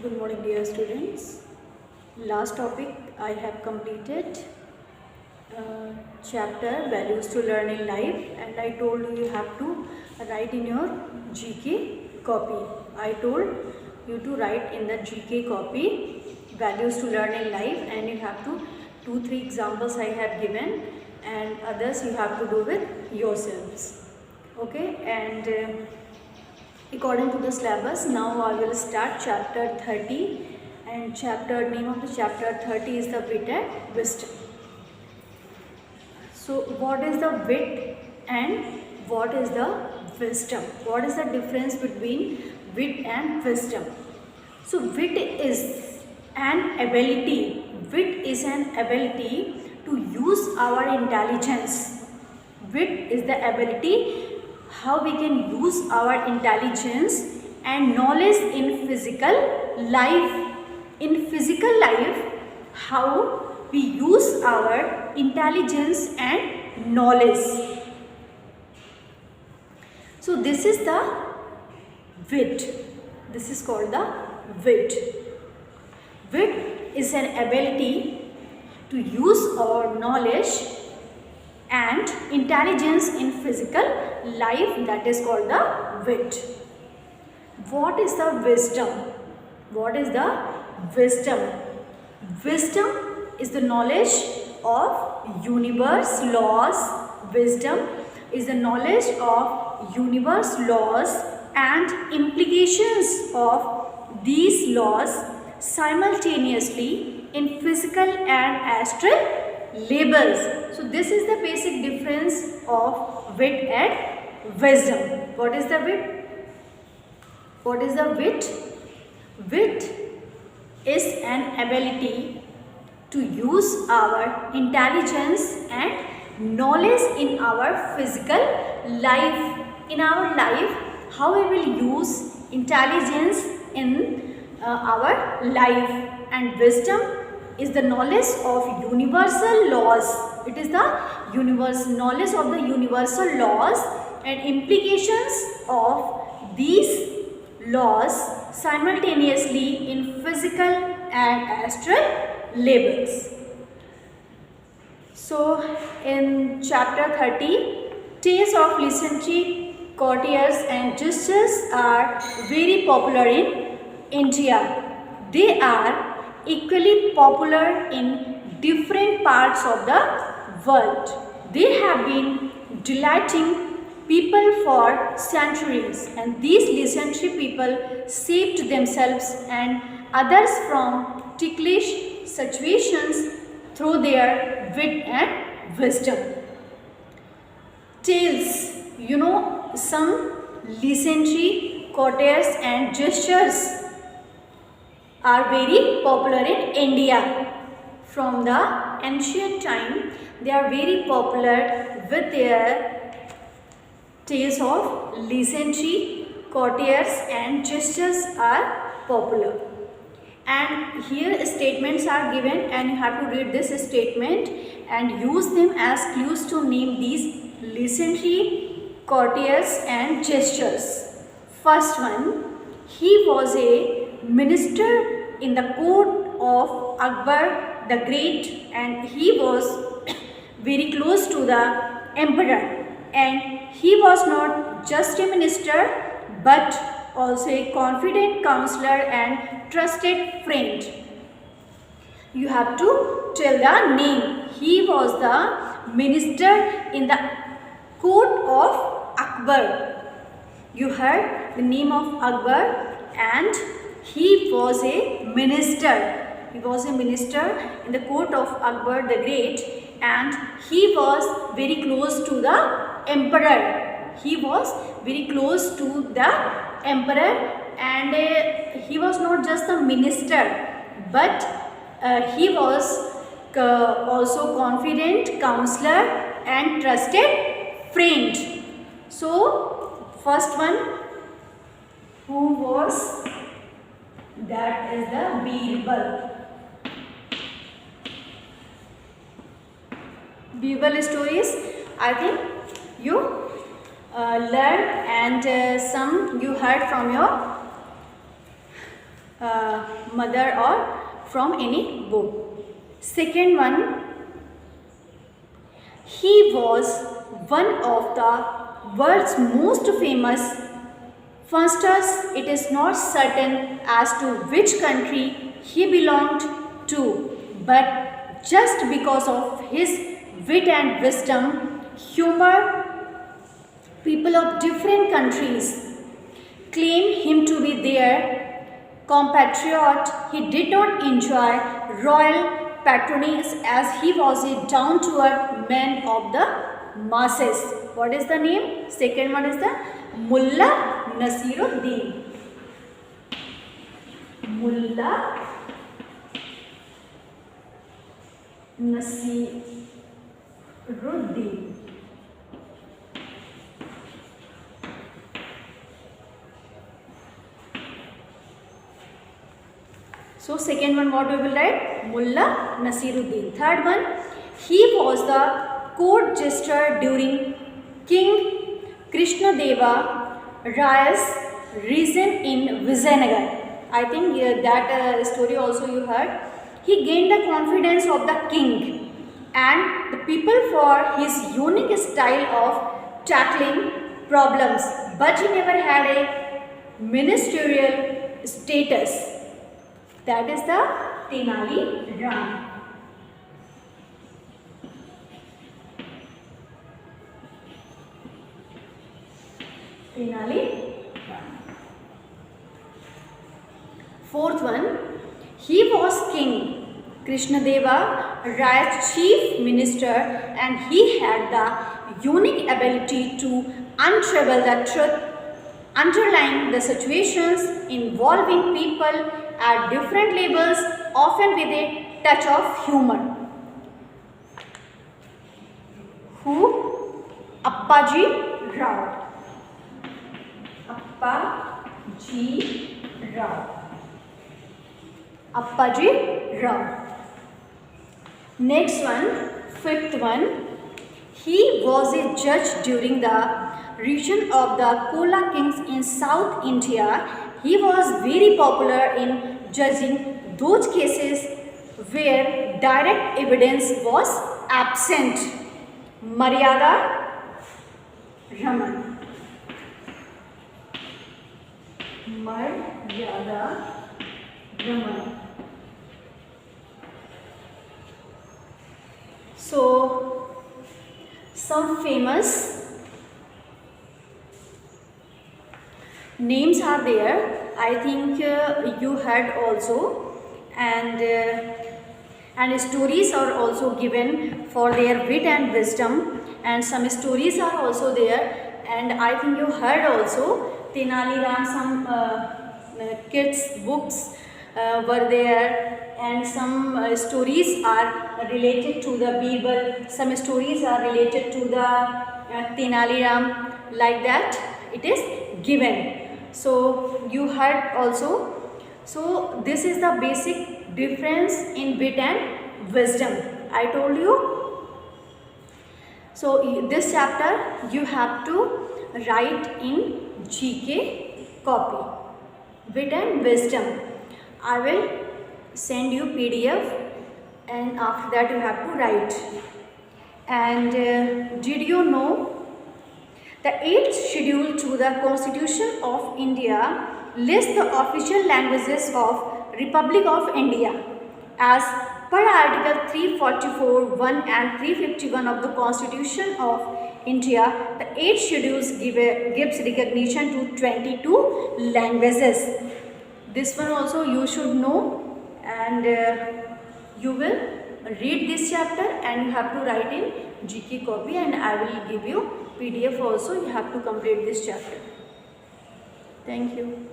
Good morning, dear students. Last topic I have completed chapter values to learn in life, and I told you have to write in your GK copy. I told you to write in the GK copy values to learn in life, and you have to 2-3 examples I have given, and others you have to do with yourselves. Okay, and according to the syllabus, now I will start chapter 30, and name of the chapter 30 is the wit and wisdom. So what is the wit and what is the wisdom? What is the difference between wit and wisdom? So wit is an ability to use our intelligence. Wit is the ability how we can use our intelligence and knowledge in physical life. In physical life, how we use our intelligence and knowledge. So this is the wit. This is called the wit. Wit is an ability to use our knowledge and intelligence in physical life, that is called the wit. What is the wisdom? What is the wisdom? Wisdom is the knowledge of universe laws. Wisdom is the knowledge of universe laws and implications of these laws simultaneously in physical and astral labels. So this is the basic difference of wit and wisdom. What is the wit? What is the wit? Wit is an ability to use our intelligence and knowledge in our physical life. In our life, how we will use intelligence in our life, and wisdom is the knowledge of universal laws. It is the knowledge of the universal laws and implications of these laws simultaneously in physical and astral levels. So in chapter 30, tales of legendary courtiers and justers are very popular in India. They are equally popular in different parts of the world. They have been delighting people for centuries, and these legendary people saved themselves and others from ticklish situations through their wit and wisdom. Tales, some legendary courtiers and jesters are very popular in India. From the ancient time, they are very popular with their tales of legendary courtiers and jesters are popular. And here statements are given, and you have to read this statement and use them as clues to name these legendary courtiers and jesters. First one, he was a minister in the court of Akbar the Great, and he was very close to the emperor, and he was not just a minister but also a confident counselor and trusted friend. You have to tell the name. He was the minister in the court of Akbar. You heard the name of Akbar, and he was a minister. He was a minister in the court of Akbar the Great, and he was very close to the emperor. He was very close to the emperor, and he was not just a minister, but he was also confident counselor and trusted friend. So first one, who was? That is the Birbal. Birbal stories, I think you learned, and some you heard from your mother or from any book. Second one, he was one of the world's most famous fasters. It is not certain as to which country he belonged to, but just because of his wit and wisdom, humor, people of different countries claim him to be their compatriot. He did not enjoy royal patronage as he was a down-to-earth man of the masses. What is the name? Second one is the Mullah Nasiruddin. Mullah Nasiruddin. So second one, what we will write? Mullah Nasiruddin. Third one, he was the court jester during King Krishnadeva Rai's reign in Vijayanagar. I think that story also you heard. He gained the confidence of the king and the people for his unique style of tackling problems, but he never had a ministerial status. That is the Tenali Ram. Tenali Ram. Fourth one, he was King Krishnadeva Rai's chief minister, and he had the unique ability to unravel the truth underlying the situations involving people at different levels, often with a touch of humor. Who? Appaji Rao. Appaji Rao. Appaji Rao. Next one, fifth one. He was a judge during the region of the Kola kings in South India. He was very popular in judging those cases where direct evidence was absent. Maryada Raman. Maryada Raman. So, some famous names are there. I think you heard also, and stories are also given for their wit and wisdom, and some stories are also there, and I think you heard also Tenali Ram, some kids books were there, and some stories are related to the Bible, some stories are related to the Tenali Ram, like that it is given. So you heard also. So this is the basic difference in wit and wisdom, I told you. So this chapter you have to write in GK copy, wit and wisdom. I will send you PDF, and after that you have to write. And did you know the 8th schedule to the Constitution of India lists the official languages of Republic of India as per Article 344(1) and 351 of the Constitution of India. The 8th schedule gives recognition to 22 languages. This one also you should know, and you will read this chapter and you have to write in GK copy, and I will give you PDF also. You have to complete this chapter. Thank you.